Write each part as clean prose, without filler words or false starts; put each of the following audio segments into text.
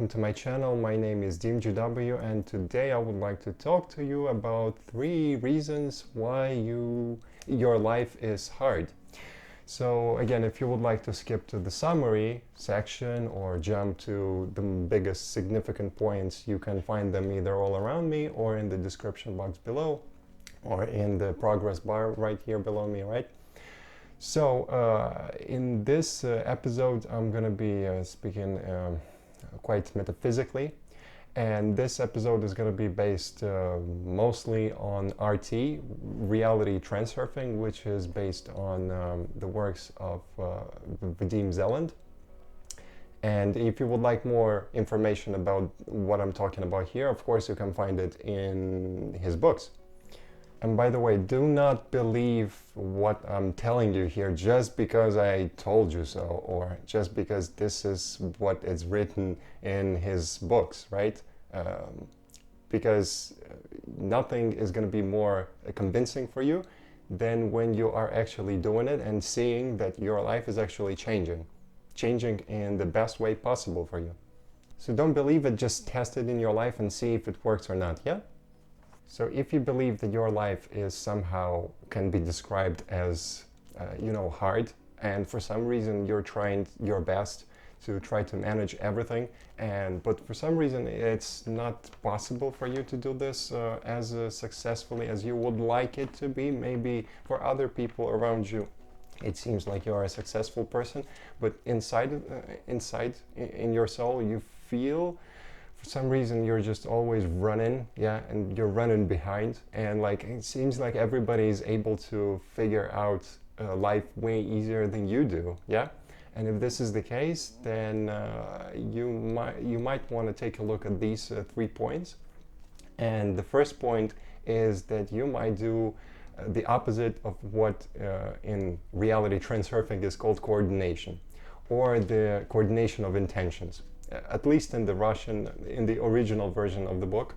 welcome to my channel. My name is DimGW and today I would like to talk to you about 3 reasons why your life is hard. So again, if you would like to skip to the summary section or jump to the biggest significant points, you can find them either all around me or in the description box below or in the progress bar right here below me, right? So in this episode I'm going to be speaking quite metaphysically, and this episode is going to be based mostly on RT, reality transurfing, which is based on the works of Vadim Zeland. And if you would like more information about what I'm talking about here, of course you can find it in his books. And by the way, do not believe what I'm telling you here just because I told you so, or just because this is what is written in his books, right? Because nothing is going to be more convincing for you than when you are actually doing it and seeing that your life is actually changing in the best way possible for you. So don't believe it, just test it in your life and see if it works or not, yeah? So if you believe that your life is somehow can be described as, hard, and for some reason you're trying your best to try to manage everything, but for some reason it's not possible for you to do this as successfully as you would like it to be, maybe for other people around you. It seems like you are a successful person, but inside in your soul you feel for some reason you're just always running, and you're running behind, and like it seems like everybody is able to figure out life way easier than you do, and if this is the case, then you might want to take a look at these 3 points. And the first point is that you might do the opposite of what in reality transurfing is called coordination, or the coordination of intentions. At least in the in the original version of the book.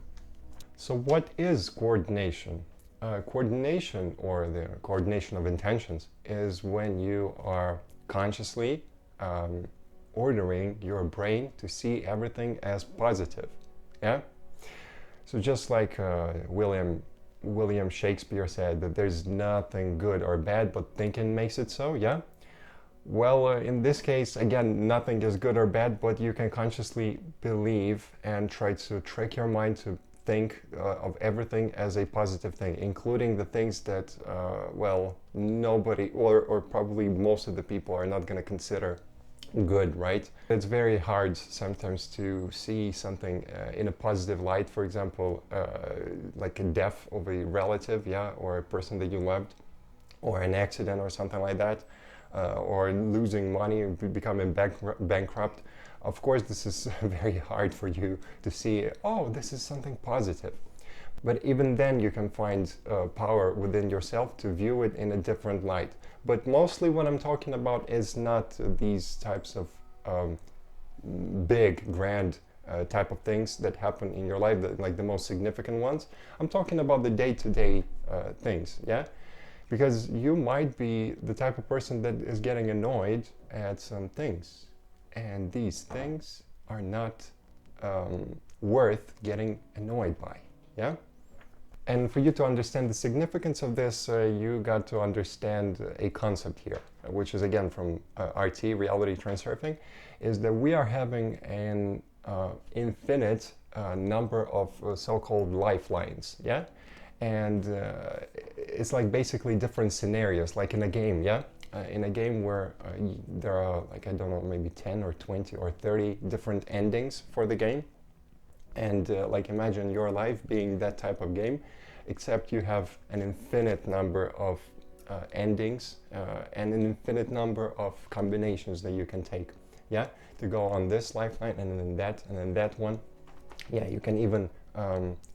So what is coordination? Coordination, or the coordination of intentions, is when you are consciously ordering your brain to see everything as positive, So just like William Shakespeare said that there's nothing good or bad, but thinking makes it so, Well, in this case, again, nothing is good or bad, but you can consciously believe and try to trick your mind to think of everything as a positive thing, including the things that, nobody or probably most of the people are not going to consider good, right? It's very hard sometimes to see something in a positive light, for example, like a death of a relative, or a person that you loved, or an accident or something like that. Or losing money, becoming bankrupt. Of course, this is very hard for you to see, oh, this is something positive. But even then you can find power within yourself to view it in a different light. But mostly what I'm talking about is not these types of big, grand type of things that happen in your life, like the most significant ones. I'm talking about the day-to-day things, Because you might be the type of person that is getting annoyed at some things, and these things are not worth getting annoyed by, And for you to understand the significance of this, you got to understand a concept here, which is again from RT, reality transurfing, is that we are having an infinite number of so-called lifelines, And it's like basically different scenarios, like in a game, in a game where there are, like, I don't know, maybe 10 or 20 or 30 different endings for the game. And like imagine your life being that type of game, except you have an infinite number of endings and an infinite number of combinations that you can take, to go on this lifeline and then that one. You can even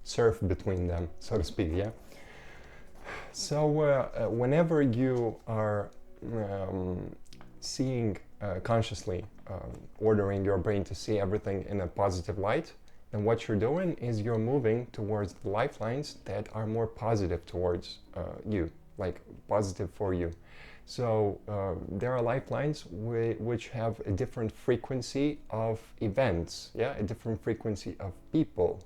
surf between them, so to speak, So whenever you are seeing consciously, ordering your brain to see everything in a positive light, then what you're doing is you're moving towards the lifelines that are more positive towards you, like positive for you. So there are lifelines which have a different frequency of events, yeah, a different frequency of people,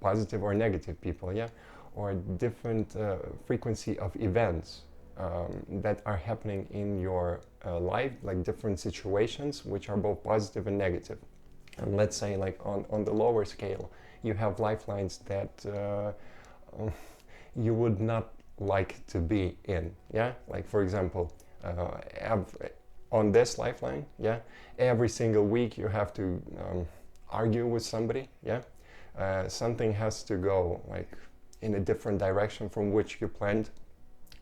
positive or negative people, yeah, or a different frequency of events that are happening in your life, like different situations which are both positive and negative. And let's say like on the lower scale, you have lifelines that you would not like to be in, yeah, like for example, on this lifeline, yeah, every single week you have to argue with somebody, yeah, something has to go like in a different direction from which you planned,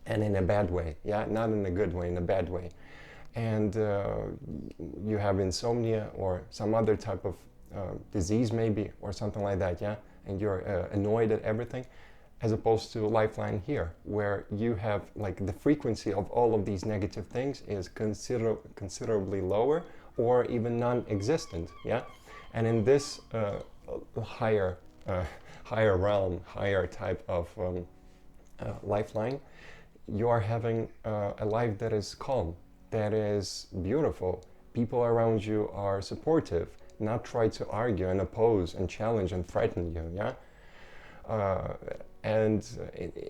and in a bad way, yeah, not in a good way, in a bad way. And you have insomnia or some other type of disease maybe, or something like that, yeah, and you're annoyed at everything, as opposed to lifeline here, where you have like the frequency of all of these negative things is considerably lower or even non-existent, yeah. And in this higher realm, higher type of lifeline, you are having a life that is calm, that is beautiful. People around you are supportive, not try to argue and oppose and challenge and threaten you, yeah. And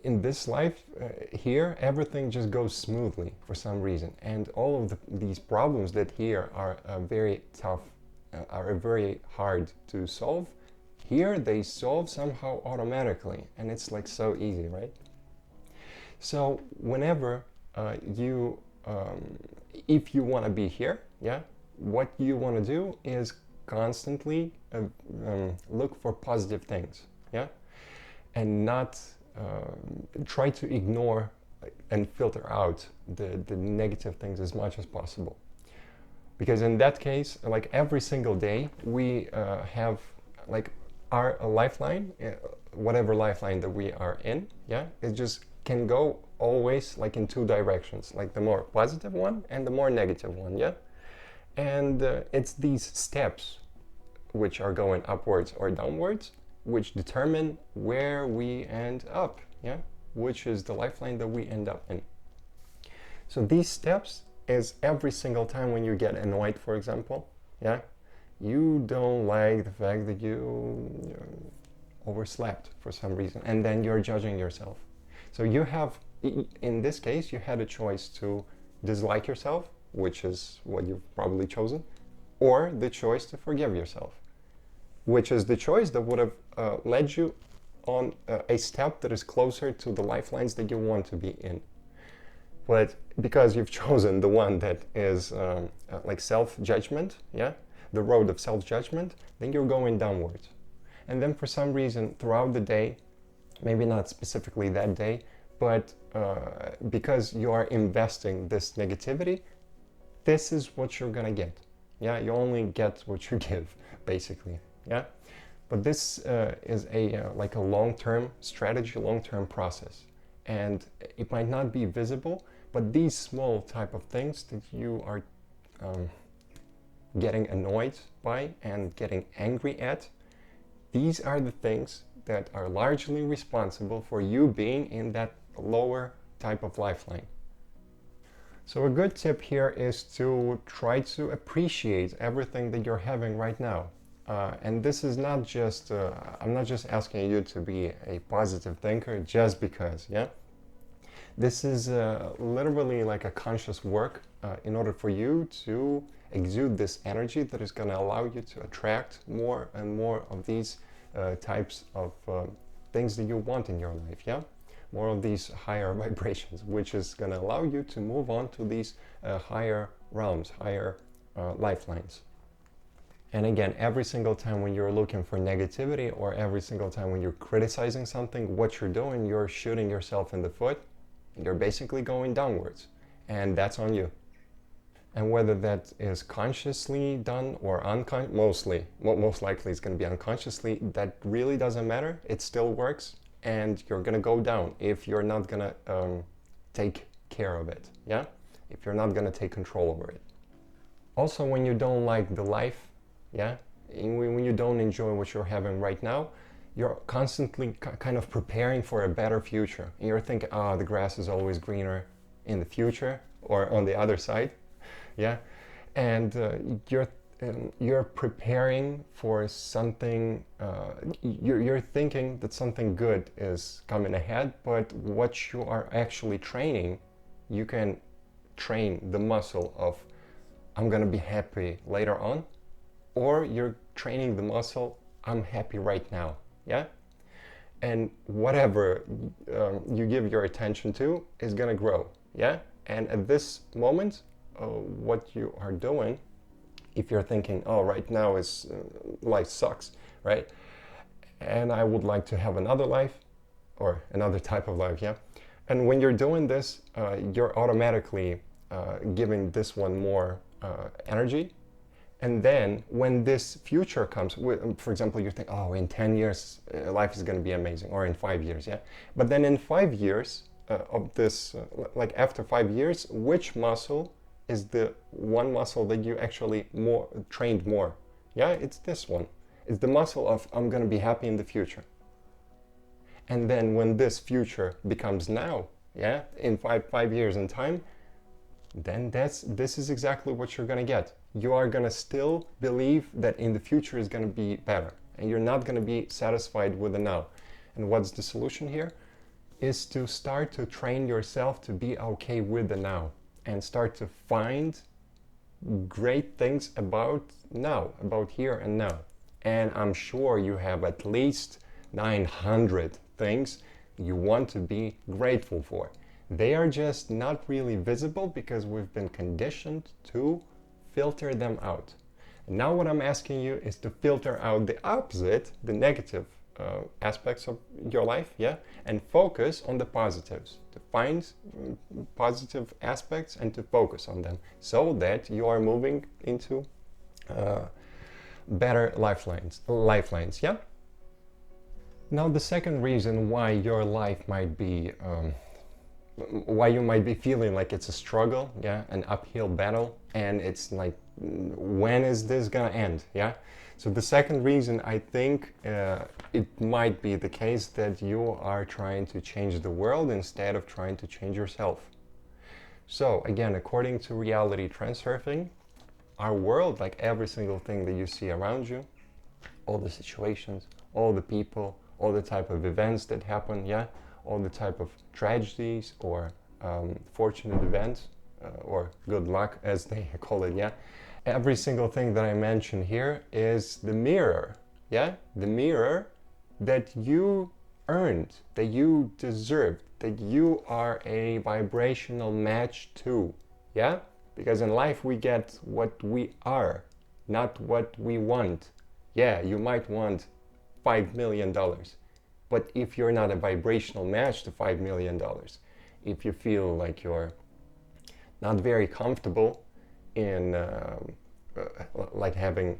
in this life here, everything just goes smoothly for some reason, and all of these problems that here are very tough, are very hard to solve, here they solve somehow automatically, and it's like so easy, right? So whenever if you want to be here, yeah, what you want to do is constantly look for positive things, yeah, and not try to ignore and filter out the negative things as much as possible. Because in that case, like every single day, we have like our lifeline, whatever lifeline that we are in, yeah, it just can go always like in two directions, like the more positive one and the more negative one, yeah. And it's these steps which are going upwards or downwards which determine where we end up, yeah, which is the lifeline that we end up in. So these steps is every single time when you get annoyed, for example, yeah, you don't like the fact that you overslept for some reason, and then you're judging yourself. So you have, in this case, you had a choice to dislike yourself, which is what you've probably chosen, or the choice to forgive yourself, which is the choice that would have led you on a step that is closer to the lifelines that you want to be in. But because you've chosen the one that is like self-judgment, yeah, the road of self-judgment, then you're going downwards. And then for some reason throughout the day, maybe not specifically that day, but because you are investing this negativity, this is what you're gonna get. Yeah, you only get what you give, basically. Yeah, but this is like a long-term strategy, long-term process, and it might not be visible, but these small type of things that you are getting annoyed by and getting angry at, these are the things that are largely responsible for you being in that lower type of lifeline. So a good tip here is to try to appreciate everything that you're having right now. And this is not just, I'm not just asking you to be a positive thinker just because, yeah? This is literally like a conscious work in order for you to exude this energy that is going to allow you to attract more and more of these types of things that you want in your life, yeah? More of these higher vibrations, which is going to allow you to move on to these higher realms, higher lifelines. And again, every single time when you're looking for negativity, or every single time when you're criticizing something, what you're doing, you're shooting yourself in the foot. You're basically going downwards, and that's on you. And whether that is consciously done or most likely it's going to be unconsciously, that really doesn't matter. It still works, and you're going to go down if you're not going to take care of it, yeah? If you're not going to take control over it. Also, when you don't like the life, yeah, when you don't enjoy what you're having right now, you're constantly kind of preparing for a better future. And you're thinking, the grass is always greener. in the future or on the other side, yeah, and you're preparing for something, you're thinking that something good is coming ahead, but what you are actually training, you can train the muscle of I'm gonna be happy later on, or you're training the muscle I'm happy right now, yeah? And whatever you give your attention to is gonna grow, yeah? And at this moment, what you are doing, if you're thinking, oh, right now is life sucks, right? And I would like to have another life or another type of life, yeah? And when you're doing this, you're automatically giving this one more energy. And then when this future comes, for example, you think, oh, in 10 years, life is going to be amazing, or in 5 years, yeah? But then in 5 years of this, like after 5 years, which muscle is the one muscle that you actually trained more? Yeah, it's this one. It's the muscle of I'm going to be happy in the future. And then when this future becomes now, yeah, in five years in time, then this is exactly what you're going to get. You are going to still believe that in the future is going to be better, and you're not going to be satisfied with the now. And what's the solution here? Is to start to train yourself to be okay with the now and start to find great things about now, about here and now. And I'm sure you have at least 900 things you want to be grateful for. They are just not really visible because we've been conditioned to filter them out. And now what I'm asking you is to filter out the opposite, the negative aspects of your life, yeah, and focus on the positives, to find positive aspects and to focus on them so that you are moving into better lifelines, yeah? Now the second reason why your life might be why you might be feeling like it's a struggle, yeah, an uphill battle, and it's like, when is this gonna end, yeah? So the second reason, I think it might be the case that you are trying to change the world instead of trying to change yourself. So again, according to reality transurfing, our world, like every single thing that you see around you, all the situations, all the people, all the type of events that happen, yeah, all the type of tragedies or fortunate events or good luck as they call it, yeah. Every single thing that I mention here is the mirror, yeah? The mirror that you earned, that you deserved, that you are a vibrational match to, yeah? Because in life we get what we are, not what we want. Yeah, you might want $5 million. But if you're not a vibrational match to $5 million, if you feel like you're not very comfortable in like having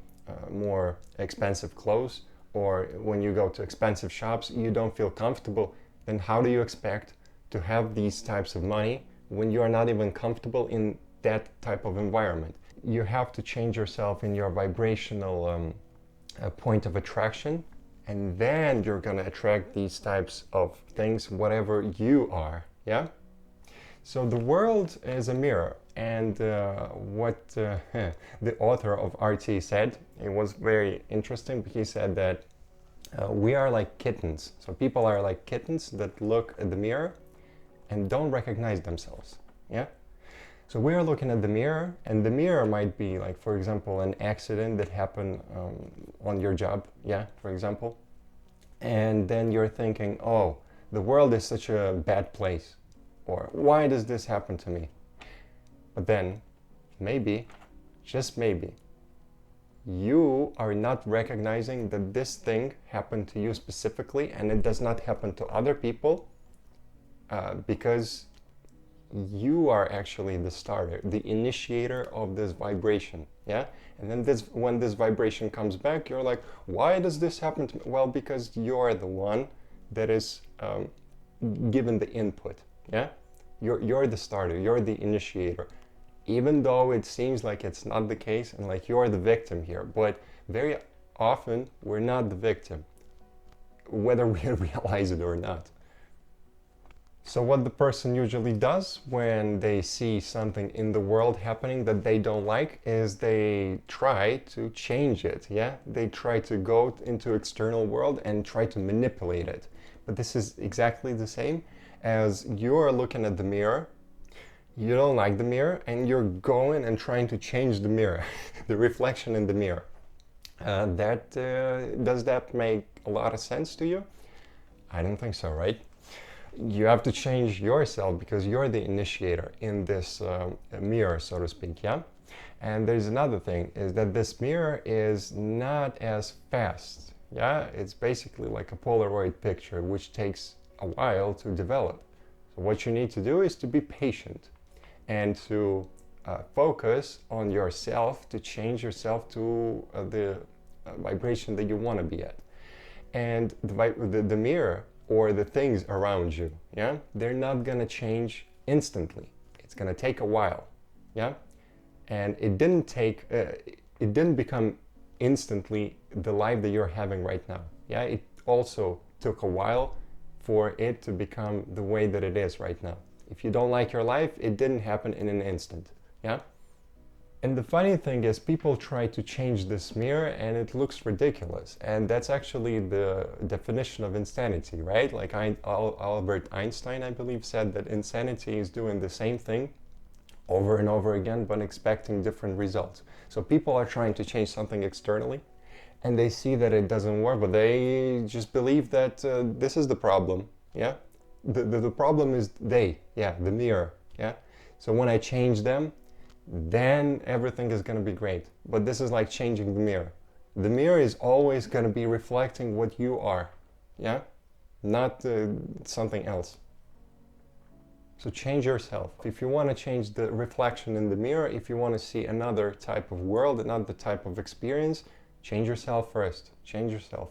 more expensive clothes, or when you go to expensive shops, you don't feel comfortable, then how do you expect to have these types of money when you are not even comfortable in that type of environment? You have to change yourself in your vibrational point of attraction, and then you're gonna attract these types of things, whatever you are, yeah? So the world is a mirror, and what the author of RT said, it was very interesting. He said that we are like kittens. So people are like kittens that look at the mirror and don't recognize themselves, yeah? So we are looking at the mirror, and the mirror might be like, for example, an accident that happened on your job, yeah, for example. And then you're thinking, oh, the world is such a bad place, or why does this happen to me? But then maybe, just maybe, you are not recognizing that this thing happened to you specifically, and it does not happen to other people because you are actually the starter, the initiator of this vibration, yeah? And then when this vibration comes back, you're like, why does this happen to me? Well, because you're the one that is given the input, yeah? You're the starter, you're the initiator. Even though it seems like it's not the case and like you're the victim here, but very often we're not the victim, whether we realize it or not. So what the person usually does when they see something in the world happening that they don't like is they try to change it, yeah? They try to go into external world and try to manipulate it. But this is exactly the same as you're looking at the mirror, you don't like the mirror, and you're going and trying to change the mirror, the reflection in the mirror. Does that make a lot of sense to you? I don't think so, right? You have to change yourself because you're the initiator in this mirror, so to speak, yeah? And there's another thing, is that this mirror is not as fast, yeah? It's basically like a Polaroid picture, which takes a while to develop. So what you need to do is to be patient and to focus on yourself, to change yourself to the vibration that you want to be at. And the mirror or the things around you, yeah, they're not gonna change instantly. It's gonna take a while, yeah. And it didn't become instantly the life that you're having right now, yeah. It also took a while for it to become the way that it is right now. If you don't like your life, it didn't happen in an instant, yeah. And the funny thing is, people try to change this mirror and it looks ridiculous. And that's actually the definition of insanity, right? Like Albert Einstein, I believe, said that insanity is doing the same thing over and over again, but expecting different results. So people are trying to change something externally and they see that it doesn't work, but they just believe that this is the problem, yeah? The problem is the mirror, yeah? So when I change them, then everything is going to be great. But this is like changing the mirror. The mirror is always going to be reflecting what you are, yeah? Not something else. So change yourself. If you want to change the reflection in the mirror, if you want to see another type of world, another type of experience, change yourself first. Change yourself.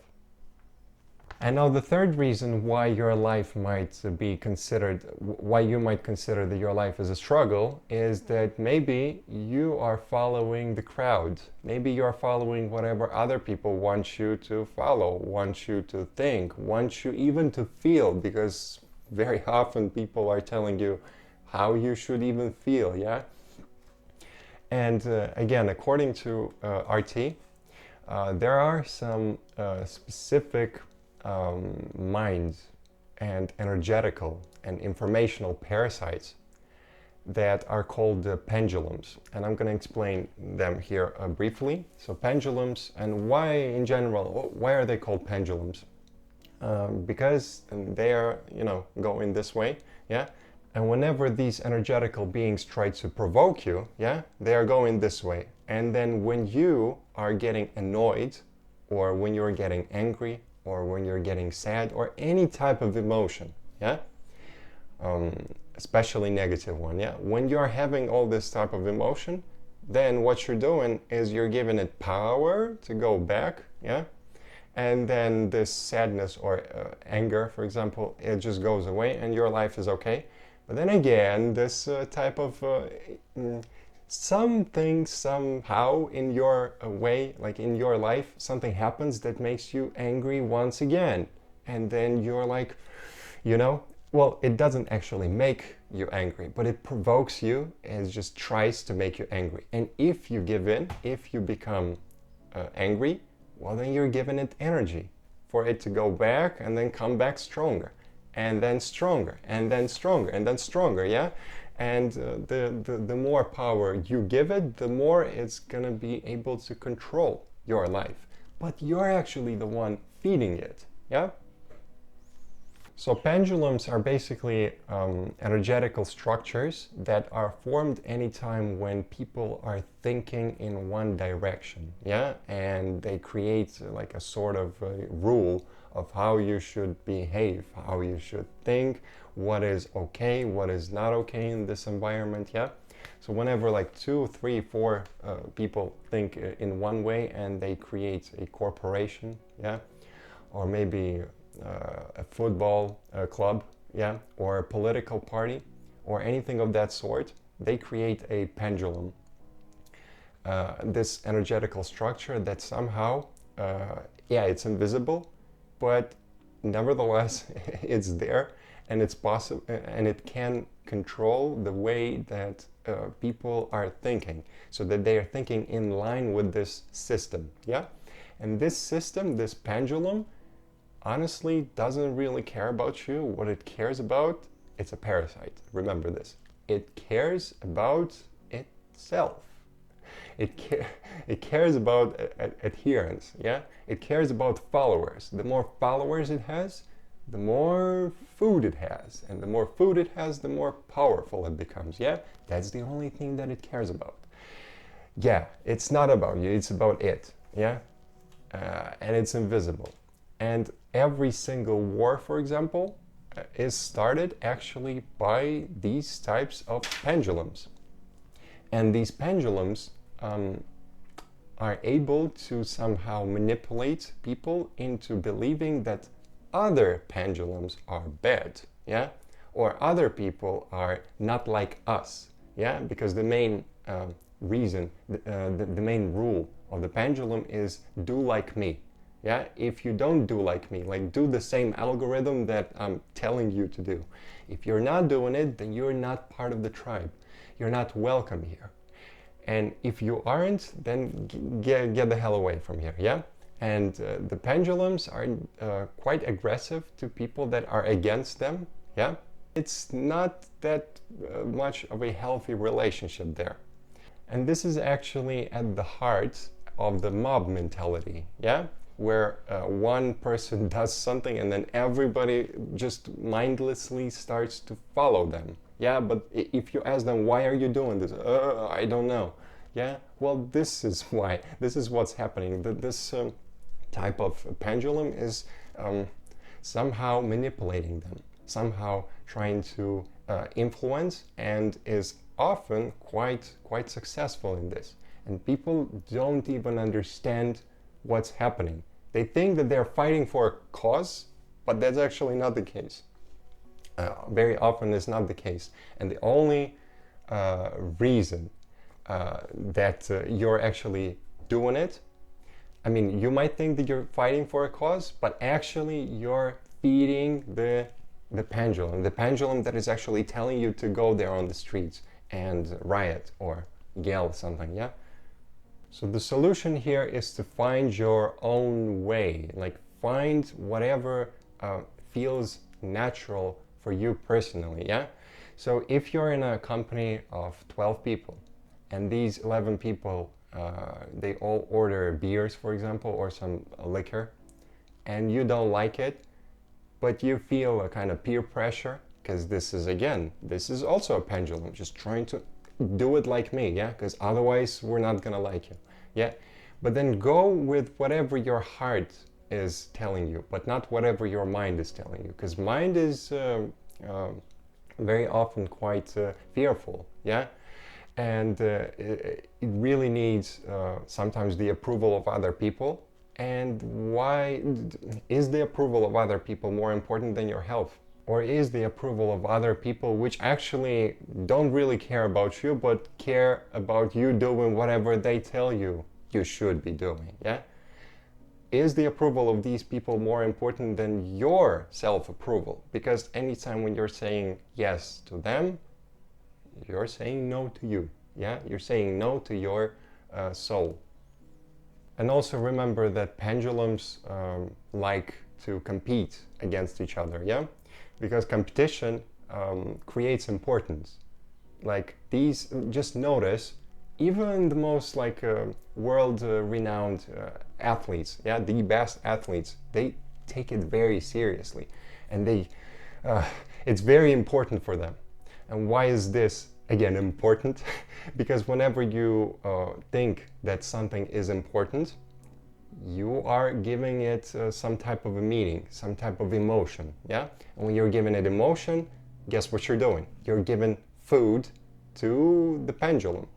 And now the third reason why your life might be considered, why you might consider that your life is a struggle, is that maybe you are following the crowd. Maybe you're following whatever other people want you to follow, want you to think, want you even to feel, because very often people are telling you how you should even feel, yeah? And again, according to RT, there are some specific minds and energetical and informational parasites that are called pendulums, and I'm going to explain them here briefly. So pendulums, and why in general, why are they called pendulums? Because they are, going this way, yeah, and whenever these energetical beings try to provoke you, yeah, they are going this way, and then when you are getting annoyed, or when you're getting angry, or when you're getting sad, or any type of emotion, yeah, especially negative one, yeah, when you're having all this type of emotion, then what you're doing is you're giving it power to go back, yeah, and then this sadness or anger, for example, it just goes away and your life is okay. But then again, this type of something somehow in your way, like in your life, something happens that makes you angry once again, and then you're like, well, it doesn't actually make you angry, but it provokes you and just tries to make you angry. And if you give in, if you become angry, well, then you're giving it energy for it to go back and then come back stronger, and then stronger, and then stronger, and then stronger, yeah? And the more power you give it, the more it's gonna be able to control your life. But you're actually the one feeding it, yeah? So pendulums are basically energetical structures that are formed anytime when people are thinking in one direction, yeah? And they create like a sort of rule of how you should behave, how you should think, what is okay, what is not okay in this environment, yeah? So whenever like 2, 3, 4 people think in one way and they create a corporation, yeah? Or maybe a football club, yeah, or a political party, or anything of that sort, they create a pendulum. This energetical structure that somehow, it's invisible, but nevertheless, it's there, and it's possible, and it can control the way that people are thinking, so that they are thinking in line with this system. Yeah, and this system, this pendulum, honestly doesn't really care about you. What it cares about, it's a parasite. Remember this. It cares about itself. It cares about adherence. Yeah, it cares about followers. The more followers it has, the more food it has, and the more food it has, the more powerful it becomes. Yeah, that's the only thing that it cares about. Yeah, it's not about you, it's about it. Yeah, and it's invisible. And every single war, for example, is started actually by these types of pendulums. And these pendulums are able to somehow manipulate people into believing that other pendulums are bad, yeah, or other people are not like us, yeah, because the main reason, the main rule of the pendulum is do like me. Yeah, if you don't do like me, like do the same algorithm that I'm telling you to do, if you're not doing it, then you're not part of the tribe. You're not welcome here. And if you aren't, then get the hell away from here, yeah? And the pendulums are quite aggressive to people that are against them, yeah? It's not that much of a healthy relationship there. And this is actually at the heart of the mob mentality, yeah? Where one person does something and then everybody just mindlessly starts to follow them. Yeah, but if you ask them, why are you doing this? I don't know. Yeah, well, this is why. This is what's happening. This type of pendulum is somehow manipulating them, somehow trying to influence, and is often quite successful in this. And people don't even understand what's happening. They think that they're fighting for a cause, but that's actually not the case. Very often it's not the case. And the only reason that you're actually doing it, I mean, you might think that you're fighting for a cause, but actually you're feeding the pendulum that is actually telling you to go there on the streets and riot or yell something, yeah? So the solution here is to find your own way, like find whatever feels natural for you personally, yeah? So if you're in a company of 12 people and these 11 people, they all order beers, for example, or some liquor, and you don't like it, but you feel a kind of peer pressure, because this is also a pendulum, just trying to do it like me, yeah? Because otherwise we're not gonna like you, yeah? But then go with whatever your heart is telling you, but not whatever your mind is telling you, because mind is very often quite fearful, yeah? And it really needs sometimes the approval of other people. And why is the approval of other people more important than your health? Or is the approval of other people, which actually don't really care about you, but care about you doing whatever they tell you you should be doing, yeah? Is the approval of these people more important than your self-approval? Because anytime when you're saying yes to them, you're saying no to you, yeah? You're saying no to your soul. And also remember that pendulums like to compete against each other, yeah? Because competition creates importance. Like these, just notice, even the most like world-renowned athletes, yeah, the best athletes, they take it very seriously, and it's very important for them. And why is this again important? Because whenever you think that something is important, you are giving it some type of a meaning, some type of emotion, yeah? And when you're giving it emotion, guess what you're doing? You're giving food to the pendulum.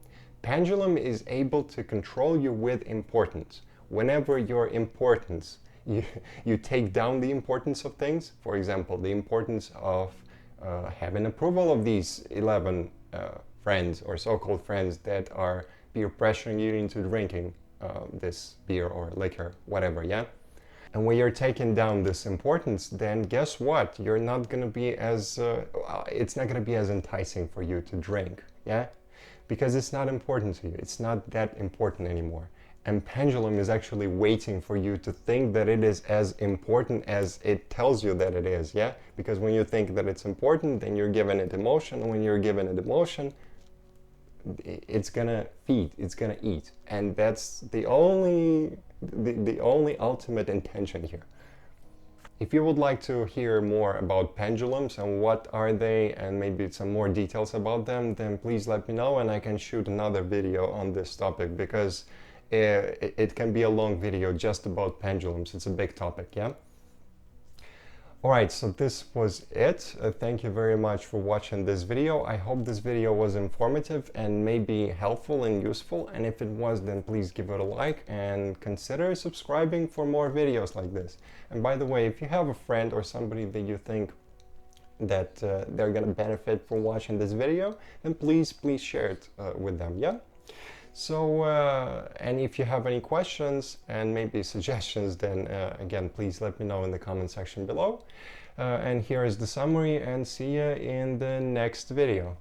Pendulum is able to control you with importance. Whenever your importance, you take down the importance of things, for example, the importance of having approval of these 11 friends or so-called friends that are peer pressuring you into drinking this beer or liquor, whatever, yeah? And when you're taking down this importance, then guess what? You're not going to be as, it's not going to be as enticing for you to drink, yeah? Because it's not important to you. It's not that important anymore. And pendulum is actually waiting for you to think that it is as important as it tells you that it is, yeah? Because when you think that it's important, then you're giving it emotion. And when you're giving it emotion, it's gonna feed, it's gonna eat. And that's the only ultimate intention here. If you would like to hear more about pendulums and what are they and maybe some more details about them, then please let me know and I can shoot another video on this topic, because it can be a long video just about pendulums. It's a big topic, yeah? Alright, so this was it. Thank you very much for watching this video. I hope this video was informative and maybe helpful and useful. And if it was, then please give it a like and consider subscribing for more videos like this. And by the way, if you have a friend or somebody that you think that they're gonna benefit from watching this video, then please share it with them, yeah? So, and if you have any questions and maybe suggestions, then again, please let me know in the comment section below. And here is the summary, and see you in the next video.